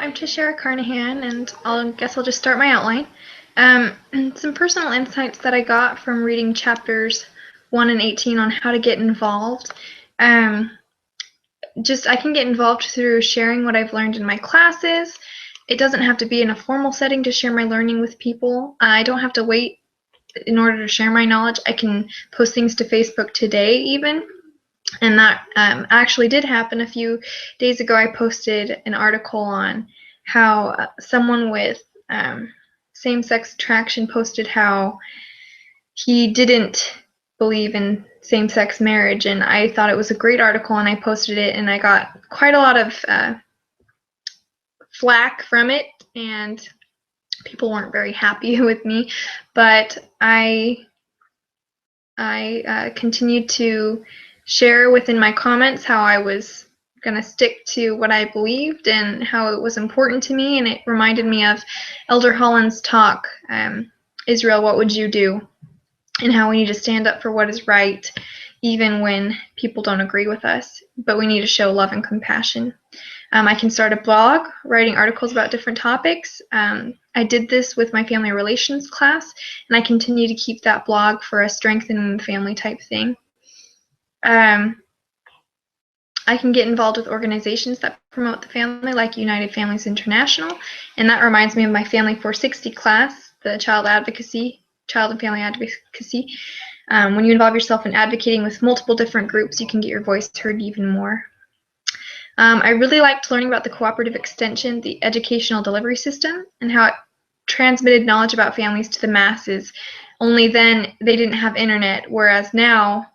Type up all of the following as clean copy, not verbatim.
I'm Tashara Carnahan, and I guess I'll just start my outline. Some personal insights that I got from reading chapters 1 and 18 on how to get involved. I can get involved through sharing what I've learned in my classes. It doesn't have to be in a formal setting to share my learning with people. I don't have to wait in order to share my knowledge. I can post things to Facebook today even. And that actually did happen a few days ago. I posted an article on how someone with same-sex attraction posted how he didn't believe in same-sex marriage, and I thought it was a great article, and I posted it, and I got quite a lot of flack from it, and people weren't very happy with me, but I continued to share within my comments how I was going to stick to what I believed and how it was important to me, and it reminded me of Elder Holland's talk, Israel, What Would You Do? And how we need to stand up for what is right even when people don't agree with us, but we need to show love and compassion. I can start a blog writing articles about different topics. I did this with my family relations class, and I continue to keep that blog for a strengthening the family type thing. I can get involved with organizations that promote the family, like United Families International, and that reminds me of my Family 460 class, the child and family advocacy. When you involve yourself in advocating with multiple different groups, you can get your voice heard even more. I really liked learning about the cooperative extension, the educational delivery system, and how it transmitted knowledge about families to the masses. Only then they didn't have internet, whereas now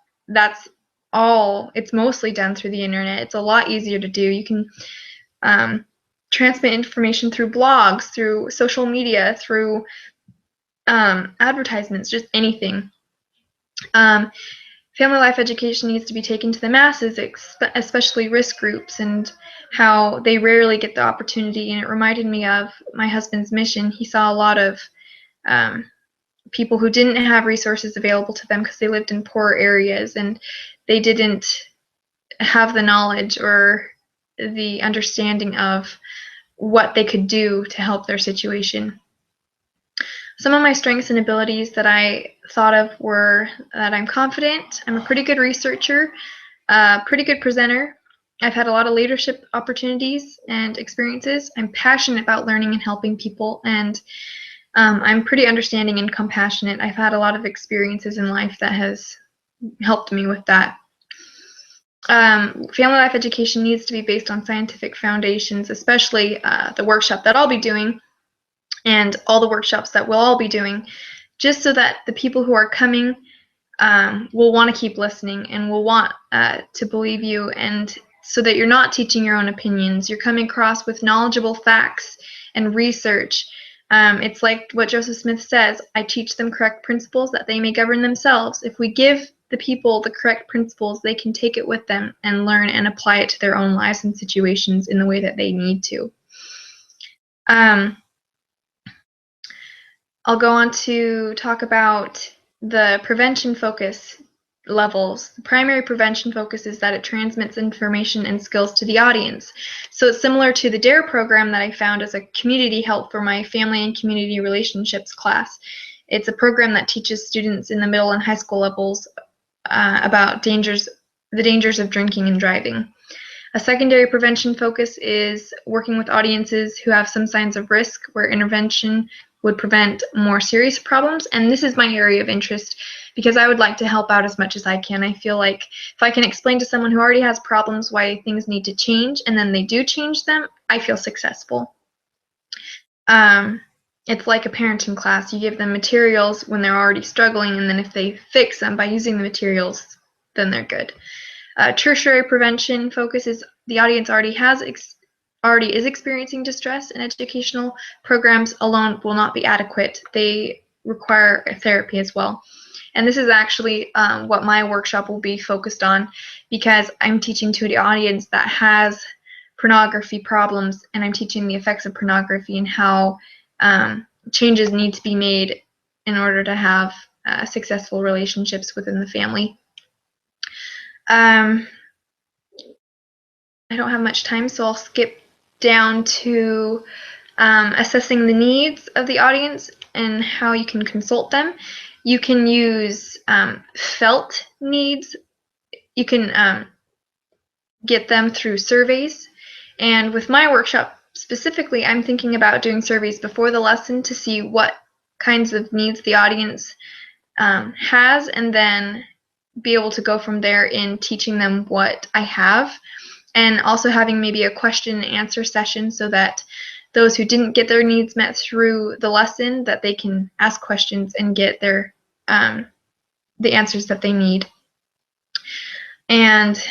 it's mostly done through the internet. It's a lot easier to do. You can transmit information through blogs, through social media, through advertisements, just anything. Family life education needs to be taken to the masses, especially risk groups, and how they rarely get the opportunity. And it reminded me of my husband's mission. He saw a lot of people who didn't have resources available to them because they lived in poor areas and they didn't have the knowledge or the understanding of what they could do to help their situation. Some of my strengths and abilities that I thought of were that I'm confident, I'm a pretty good researcher, pretty good presenter. I've had a lot of leadership opportunities and experiences. I'm passionate about learning and helping people, and I'm pretty understanding and compassionate. I've had a lot of experiences in life that has helped me with that. Family life education needs to be based on scientific foundations, especially the workshop that I'll be doing and all the workshops that we'll all be doing, just so that the people who are coming will want to keep listening and will want to believe you, and so that you're not teaching your own opinions. You're coming across with knowledgeable facts and research. It's like what Joseph Smith says, I teach them correct principles that they may govern themselves. If we give the people the correct principles, they can take it with them and learn and apply it to their own lives and situations in the way that they need to. I'll go on to talk about the prevention focus levels. The primary prevention focus is that it transmits information and skills to the audience. So it's similar to the DARE program that I found as a community help for my family and community relationships class. It's a program that teaches students in the middle and high school levels about the dangers of drinking and driving. A secondary prevention focus is working with audiences who have some signs of risk where intervention would prevent more serious problems, and this is my area of interest because I would like to help out as much as I can. I feel like if I can explain to someone who already has problems why things need to change, and then they do change them, I feel successful. It's like a parenting class. You give them materials when they're already struggling, and then if they fix them by using the materials, then they're good. Tertiary prevention focuses the audience already is experiencing distress, and educational programs alone will not be adequate. They require therapy as well. And this is actually what my workshop will be focused on, because I'm teaching to the audience that has pornography problems, and I'm teaching the effects of pornography and how changes need to be made in order to have successful relationships within the family. I don't have much time, so I'll skip down to assessing the needs of the audience and how you can consult them. You can use felt needs. You can get them through surveys. And with my workshop specifically, I'm thinking about doing surveys before the lesson to see what kinds of needs the audience has, and then be able to go from there in teaching them what I have, and also having maybe a question and answer session so that those who didn't get their needs met through the lesson, that they can ask questions and get their the answers that they need. And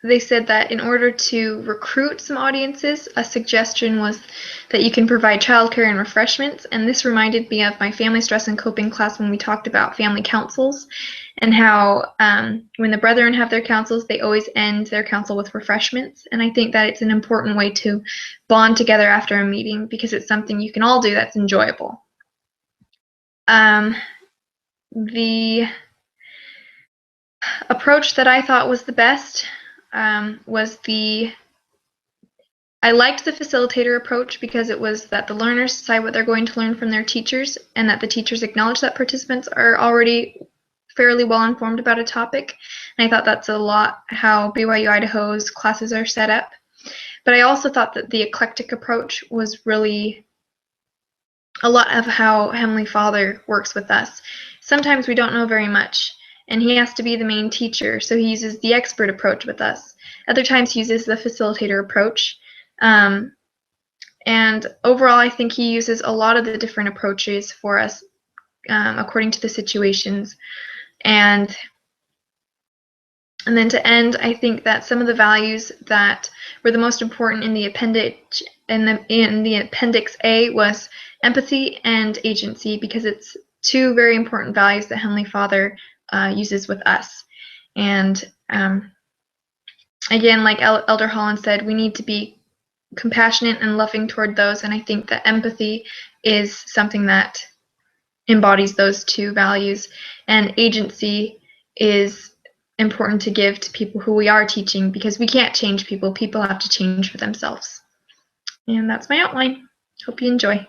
they said that in order to recruit some audiences, a suggestion was that you can provide childcare and refreshments. And this reminded me of my family stress and coping class when we talked about family councils, and how when the brethren have their councils, they always end their council with refreshments. And I think that it's an important way to bond together after a meeting, because it's something you can all do that's enjoyable. The approach that I thought was the best was I liked the facilitator approach, because it was that the learners decide what they're going to learn from their teachers, and that the teachers acknowledge that participants are already fairly well informed about a topic. And I thought that's a lot how BYU Idaho's classes are set up. But I also thought that the eclectic approach was really a lot of how Heavenly Father works with us. Sometimes we don't know very much, and he has to be the main teacher, so he uses the expert approach with us. Other times he uses the facilitator approach. And overall, I think he uses a lot of the different approaches for us according to the situations. And then to end, I think that some of the values that were the most important in the appendix in the Appendix A was empathy and agency, because it's two very important values that Heavenly Father uses with us. And again, like Elder Holland said, we need to be compassionate and loving toward those, and I think that empathy is something that embodies those two values, and agency is important to give to people who we are teaching, because we can't change people. People have to change for themselves. And that's my outline. Hope you enjoy.